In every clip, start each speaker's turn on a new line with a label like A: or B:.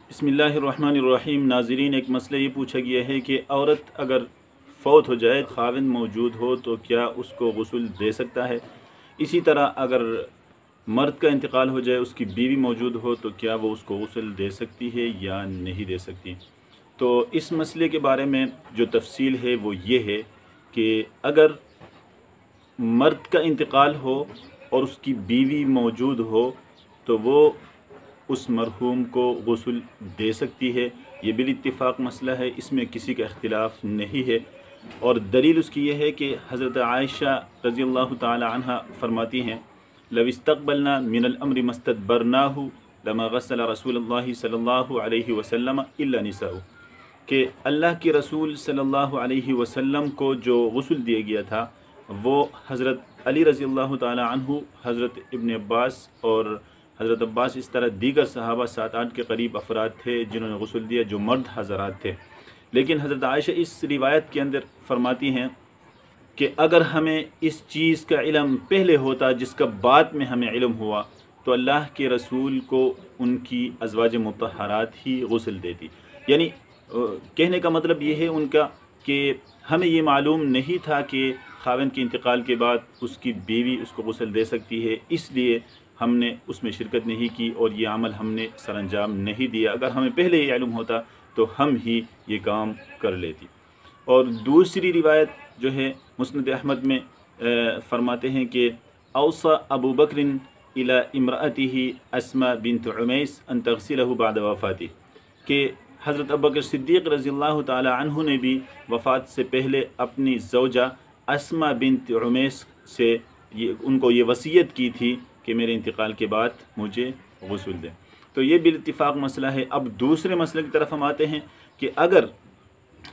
A: बिस्मिल्लाहिर्रहमानिर्रहीम। नाज़रीन, एक मसला ये पूछा गया है कि औरत अगर फ़ौत हो जाए, ख़ाविंद मौजूद हो तो क्या उसको गुस्ल दे सकता है। इसी तरह अगर मर्द का इंतकाल हो जाए, उसकी बीवी मौजूद हो तो क्या वो उसको गुस्ल दे सकती है या नहीं दे सकती। तो इस मसले के बारे में जो तफसील है वो ये है कि अगर मर्द का इंतकाल हो और उसकी बीवी मौजूद हो तो वो उस मरहूम को गुस्ल दे सकती है। ये बिल इत्तिफ़ाक़ मसला है, इसमें किसी का इख्तिलाफ़ नहीं है। और दलील उसकी ये है कि हज़रत आयशा रज़ियल्लाहु ताला अन्हा फरमाती हैं, लव इस्तक़बलना मिनल अम्रि मस्तदबरनाहु लमा गस्सला रसूलुल्लाहि सल्लल्लाहु अलैहि वसल्लम इल्ला निसाउ, कि अल्लाह के रसूल सल्लल्लाहु अलैहि वसल्लम को जो गुस्ल दिया गया था वो हज़रत अली रज़ियल्लाहु ताला अन्हु, हज़रत इब्न अब्बास और हज़रत अब्बास, इस तरह दीगर सहाबा 7-8 के करीब अफराद थे जिन्होंने गुस्ल दिया, जो मर्द हज़रात थे। लेकिन हज़रत आयशा इस रिवायत के अंदर फरमाती हैं कि अगर हमें इस चीज़ का इल्म पहले होता जिसका बाद में हमें इल्म हुआ तो अल्लाह के रसूल को उनकी अज़वाज मुतहरात ही गुस्ल देती। यानी कहने का मतलब ये है उनका कि हमें ये मालूम नहीं था कि खाविंद के इंतकाल के बाद उसकी बीवी उसको गुस्ल दे सकती है, इसलिए हमने उसमें शिरकत नहीं की और ये अमल हमने सरअंजाम नहीं दिया। अगर हमें पहले ये इल्म होता तो हम ही ये काम कर लेती। और दूसरी रिवायत जो है मुस्नद अहमद में फरमाते हैं कि औसा अबू बकरिन इला इमरातिही अस्मा बिन्त उमैस अन तग़सिलहु बाद वफ़ाती, कि हज़रत अबू बकर सिद्दीक़ रज़ियल्लाहु ताला अन्हु ने भी वफ़ात से पहले अपनी ज़ौजा अस्मा बिन्त उमैस से उनको ये वसीयत की थी कि मेरे इंतकाल के बाद मुझे गुस्ल दें। तो ये बिल इत्तिफ़ाक़ मसला है। अब दूसरे मसले की तरफ हम आते हैं कि अगर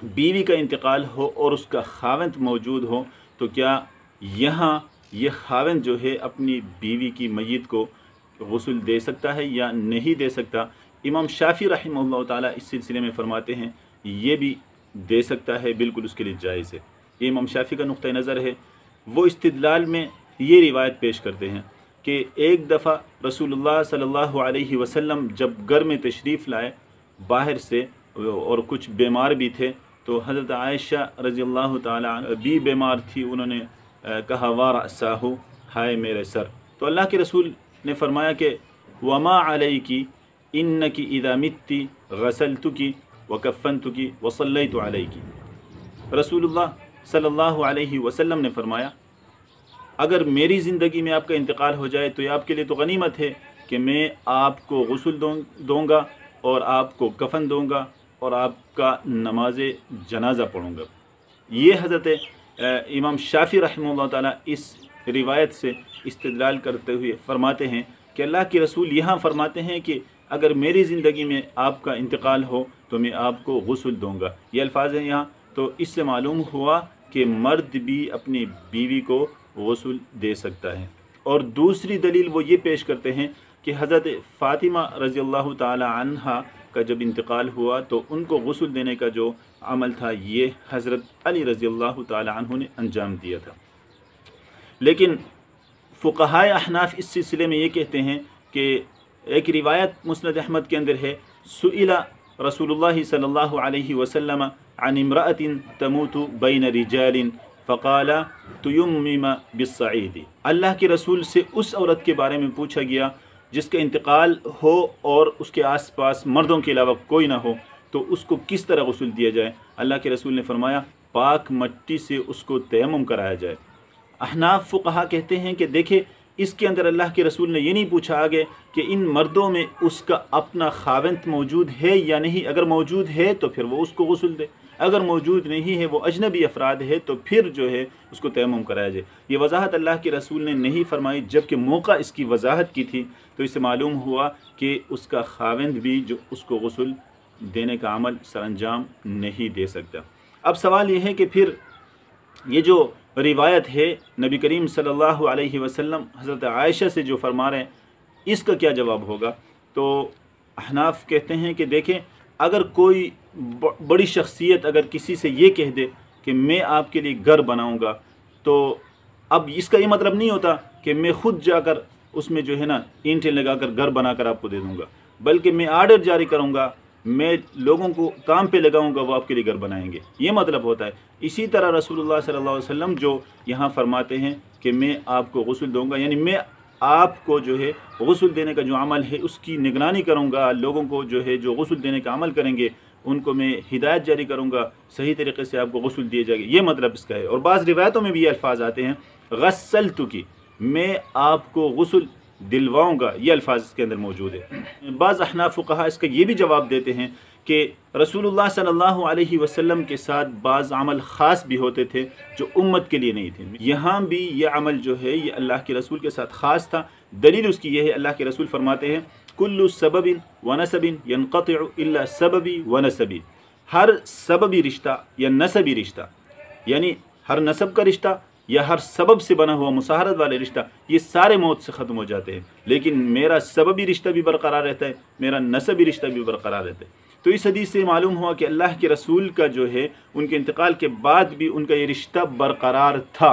A: बीवी का इंतकाल हो और उसका खाविंद मौजूद हो तो क्या यहाँ ये खाविंद जो है अपनी बीवी की मय्यत को गुस्ल दे सकता है या नहीं दे सकता। इमाम शाफ़ी रहमहुल्लाह ताला इस सिलसिले में फ़रमाते हैं ये भी दे सकता है, बिल्कुल उसके लिए जायज़ है। ये इमाम शाफ़ी का नुक़्ता नज़र है। वो इस्तिदलाल में ये रिवायत पेश करते हैं कि एक दफ़ा रसूलुल्लाह सल्लल्लाहु अलैहि वसल्लम जब घर में तशरीफ़ लाए बाहर से और कुछ बीमार भी थे, तो हज़रत आयशा रज़ियल्लाहु ताला भी बीमार थी। उन्होंने कहा वारा साहू, हाय मेरे सर। तो अल्लाह के रसूल ने फरमाया कि वमा अलैकी इन्नकी इज़ा मित्ती गसलतुकी व कफ़नतुकी व सल्लैतु अलैकी। रसूलुल्लाह सल्लल्लाहु अलैहि वसल्लम ने फरमाया अगर मेरी ज़िंदगी में आपका इंतकाल हो जाए तो ये आपके लिए तो गनीमत है कि मैं आपको गुस्ल दूँगा और आपको कफ़न दूँगा और आपका नमाज जनाज़ा पढ़ूँगा। ये हज़रत इमाम शाफ़ी रहमहुल्लाह ताला इस रिवायत से इस्तिदलाल करते हुए फ़रमाते हैं कि अल्लाह के रसूल यहाँ फ़रमाते हैं कि अगर मेरी ज़िंदगी में आपका इंतकाल हो तो मैं आपको गुस्ल दूँगा। ये अल्फाज हैं यहाँ। तो इससे मालूम हुआ कि मर्द भी अपनी बीवी को गुस्ल दे सकता है। और दूसरी दलील वो ये पेश करते हैं कि हज़रत फ़ातिमा रज़ियल्लाहु ताला अन्हा का जब इंतकाल हुआ तो उनको गुस्ल देने का जो अमल था ये हज़रत अली रज़ियल्लाहु ताला अन्हु ने अंजाम दिया था। लेकिन फ़ुक़हाए अहनाफ़ इस सिलसिले में ये कहते हैं कि एक रिवायत मुस्नद अहमद के अंदर है, सुइला रसूलुल्लाह सल्लल्लाहु अलैहि वसल्लम अन इम्राअतिन तमूतु बैन रिजालिन फ़क़ाला तुयम्मिम बिस्सईदी। अल्लाह के रसूल से उस औरत के बारे में पूछा गया जिसका इंतकाल हो और उसके आसपास मर्दों के अलावा कोई ना हो, तो उसको किस तरह गुस्ल दिया जाए। अल्लाह के रसूल ने फरमाया पाक मट्टी से उसको तयम्मुम कराया जाए। अहनाफ फ़ुक़हा कहते हैं कि देखे इसके अंदर अल्लाह के रसूल ने ये नहीं पूछा आगे कि इन मर्दों में उसका अपना खाविंद मौजूद है या नहीं। अगर मौजूद है तो फिर वो उसको गुस्ल दे, अगर मौजूद नहीं है, वो अजनबी अफराद है, तो फिर जो है उसको तयम्मुम कराया जाए। ये वजाहत अल्लाह के रसूल ने नहीं फरमाई, जबकि मौका इसकी वजाहत की थी। तो इससे मालूम हुआ कि उसका खाविंद भी जो उसको गुस्ल देने का अमल सरअंजाम नहीं दे सकता। अब सवाल ये है कि फिर ये जो रिवायत है नबी करीम सल्लल्लाहु अलैहि वसल्लम हज़रत आयशा से जो फरमा रहे हैं, इसका क्या जवाब होगा। तो अहनाफ कहते हैं कि देखें अगर कोई बड़ी शख्सियत अगर किसी से ये कह दे कि मैं आपके लिए घर बनाऊंगा, तो अब इसका ये मतलब नहीं होता कि मैं ख़ुद जाकर उसमें जो है ना ईंटें लगाकर घर बनाकर आपको दे दूंगा, बल्कि मैं आर्डर जारी करूंगा میں لوگوں کو کام پہ لگاؤں گا وہ آپ کے لیے گھر بنائیں گے، یہ مطلب ہوتا ہے۔ اسی طرح رسول اللہ صلی اللہ علیہ وسلم جو یہاں فرماتے ہیں کہ میں آپ کو غسل دوں گا، یعنی میں آپ کو جو ہے غسل دینے کا جو عمل ہے اس کی نگرانی کروں گا، لوگوں کو جو ہے جو غسل دینے کا عمل کریں گے ان کو میں ہدایت جاری کروں گا، صحیح طریقے سے آپ کو غسل دیے جائے گا، یہ مطلب اس کا ہے۔ اور بعض روایتوں میں بھی یہ الفاظ آتے ہیں غسلتکی، میں آپ کو غسل دلواؤں گا، یہ الفاظ اس کے اندر موجود ہے۔ بعض احناف فقہا اس کا یہ بھی جواب دیتے ہیں کہ رسول اللہ صلی اللہ علیہ وسلم کے ساتھ بعض عمل خاص بھی ہوتے تھے جو امت کے لیے نہیں تھے، یہاں بھی یہ عمل جو ہے یہ اللہ کے رسول کے ساتھ خاص تھا۔ دلیل اس کی یہ ہے، اللہ کے رسول فرماتے ہیں کل سبب ونسب ينقطع الا سببی ونسبی، ہر سببی رشتہ یا نسبی رشتہ، یعنی ہر نسب کا رشتہ یا ہر سبب سے بنا ہوا مساہرت والے رشتہ، یہ سارے موت سے ختم ہو جاتے ہیں، لیکن میرا سببی رشتہ بھی برقرار رہتا ہے، میرا نسبی رشتہ بھی برقرار رہتا ہے۔ تو اس حدیث سے معلوم ہوا کہ اللہ کے رسول کا جو ہے ان کے انتقال کے بعد بھی ان کا یہ رشتہ برقرار تھا،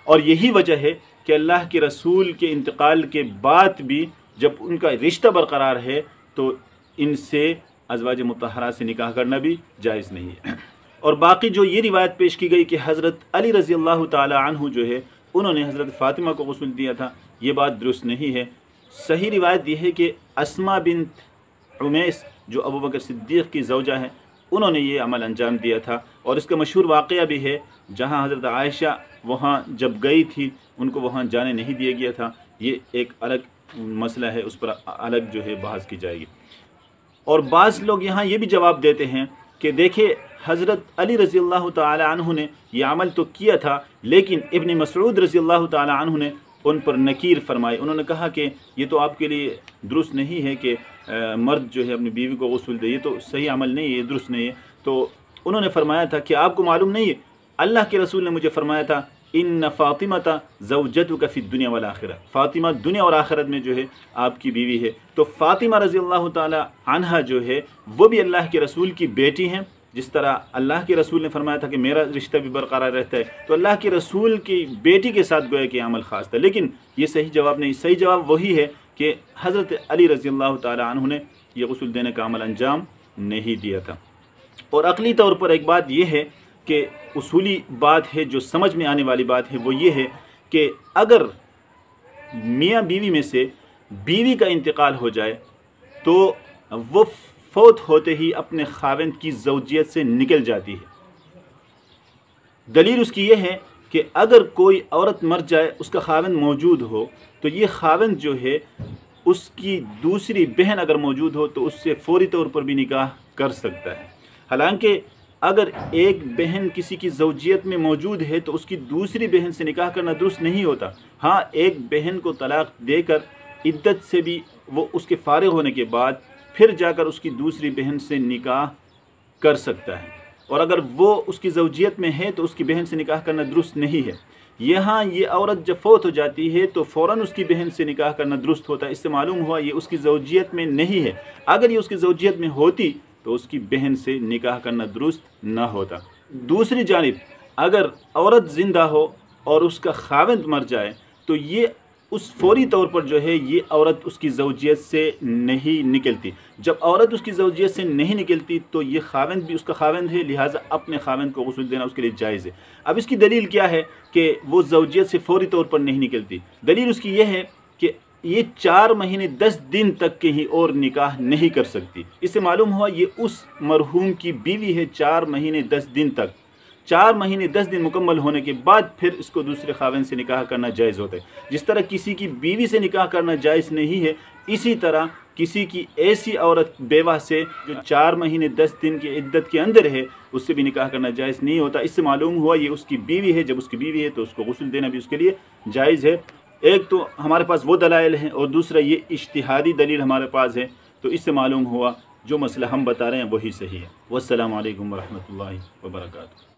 A: اور یہی وجہ ہے کہ اللہ کے رسول کے انتقال کے بعد بھی جب ان کا رشتہ برقرار ہے تو ان سے ازواج مطہرات سے نکاح کرنا بھی جائز نہیں ہے۔ اور باقی جو یہ روایت پیش کی گئی کہ حضرت علی رضی اللہ تعالی عنہ جو ہے انہوں نے حضرت فاطمہ کو غسل دیا تھا، یہ بات درست نہیں ہے۔ صحیح روایت یہ ہے کہ اسماء بنت عمیس جو ابو بکر صدیق کی زوجہ ہیں انہوں نے یہ عمل انجام دیا تھا، اور اس کا مشہور واقعہ بھی ہے جہاں حضرت عائشہ وہاں جب گئی تھی ان کو وہاں جانے نہیں دیا گیا تھا، یہ ایک الگ مسئلہ ہے، اس پر الگ جو ہے بحث کی جائے گی۔ اور بعض لوگ یہاں یہ بھی جواب دیتے ہیں کہ دیکھیں حضرت علی رضی اللہ تعالی عنہ نے یہ عمل تو کیا تھا، لیکن ابن مسعود رضی اللہ تعالی عنہ نے ان پر نکیر فرمائی، انہوں نے کہا کہ یہ تو آپ کے لیے درست نہیں ہے کہ مرد جو ہے اپنی بیوی کو غسل دے، یہ تو صحیح عمل نہیں ہے، یہ درست نہیں ہے۔ تو انہوں نے فرمایا تھا کہ آپ کو معلوم نہیں ہے اللہ کے رسول نے مجھے فرمایا تھا ان فاطمۃ زوجتک فی الدنیا والآخرہ، فاطمہ دنیا اور آخرت میں جو ہے آپ کی بیوی ہے۔ تو فاطمہ رضی اللہ تعالی عنہا جو ہے وہ بھی اللہ کے رسول کی بیٹی ہیں، جس طرح اللہ کے رسول نے فرمایا تھا کہ میرا رشتہ بھی برقرار رہتا ہے، تو اللہ کے رسول کی بیٹی کے ساتھ گویا کہ عمل خاص تھا۔ لیکن یہ صحیح جواب نہیں، صحیح جواب وہی ہے کہ حضرت علی رضی اللہ تعالی عنہ نے یہ غسل دینے کا عمل انجام نہیں دیا تھا۔ اور عقلی طور پر ایک بات یہ ہے کہ اصولی بات ہے جو سمجھ میں آنے والی بات ہے، وہ یہ ہے کہ اگر میاں بیوی میں سے بیوی کا انتقال ہو جائے تو وہ فوت ہوتے ہی اپنے خاوند کی زوجیت سے نکل جاتی ہے۔ دلیل اس کی یہ ہے کہ اگر کوئی عورت مر جائے اس کا خاوند موجود ہو تو یہ خاوند جو ہے اس کی دوسری بہن اگر موجود ہو تو اس سے فوری طور پر بھی نکاح کر سکتا ہے۔ حالانکہ اگر ایک بہن کسی کی زوجیت میں موجود ہے تو اس کی دوسری بہن سے نکاح کرنا درست نہیں ہوتا۔ ہاں ایک بہن کو طلاق دے کر عدت سے بھی وہ اس کے فارغ ہونے کے بعد پھر جا کر اس کی دوسری بہن سے نکاح کر سکتا ہے، اور اگر وہ اس کی زوجیت میں ہے تو اس کی بہن سے نکاح کرنا درست نہیں ہے۔ یہاں یہ عورت جب فوت ہو جاتی ہے تو فوراً اس کی بہن سے نکاح کرنا درست ہوتا ہے، اس سے معلوم ہوا یہ اس کی زوجیت میں نہیں ہے۔ اگر یہ اس کی زوجیت میں ہوتی تو اس کی بہن سے نکاح کرنا درست نہ ہوتا۔ دوسری جانب اگر عورت زندہ ہو اور اس کا خاوند مر جائے تو یہ اس فوری طور پر جو ہے یہ عورت اس کی زوجیت سے نہیں نکلتی۔ جب عورت اس کی زوجیت سے نہیں نکلتی تو یہ خاوند بھی اس کا خاوند ہے، لہٰذا اپنے خاوند کو غسل دینا اس کے لیے جائز ہے۔ اب اس کی دلیل کیا ہے کہ وہ زوجیت سے فوری طور پر نہیں نکلتی؟ دلیل اس کی یہ ہے کہ یہ 4 مہینے 10 دن تک کہیں اور نکاح نہیں کر سکتی۔ اس سے معلوم ہوا یہ اس مرحوم کی بیوی ہے 4 مہینے 10 دن تک۔ 4 مہینے 10 دن مکمل ہونے کے بعد پھر اس کو دوسرے خاوند سے نکاح کرنا جائز ہوتا ہے۔ جس طرح کسی کی بیوی سے نکاح کرنا جائز نہیں ہے، اسی طرح کسی کی ایسی عورت بیوہ سے جو 4 مہینے 10 دن کی عدت کے اندر ہے اس سے بھی نکاح کرنا جائز نہیں ہوتا۔ اس سے معلوم ہوا یہ اس کی بیوی ہے، جب اس کی بیوی ہے تو اس کو غسل دینا بھی اس کے لیے جائز ہے۔ ایک تو ہمارے پاس وہ دلائل ہیں اور دوسرا یہ اجتہادی دلیل ہمارے پاس ہے، تو اس سے معلوم ہوا جو مسئلہ ہم بتا رہے ہیں وہی صحیح ہے۔ والسلام علیکم ورحمۃ اللہ وبرکاتہ۔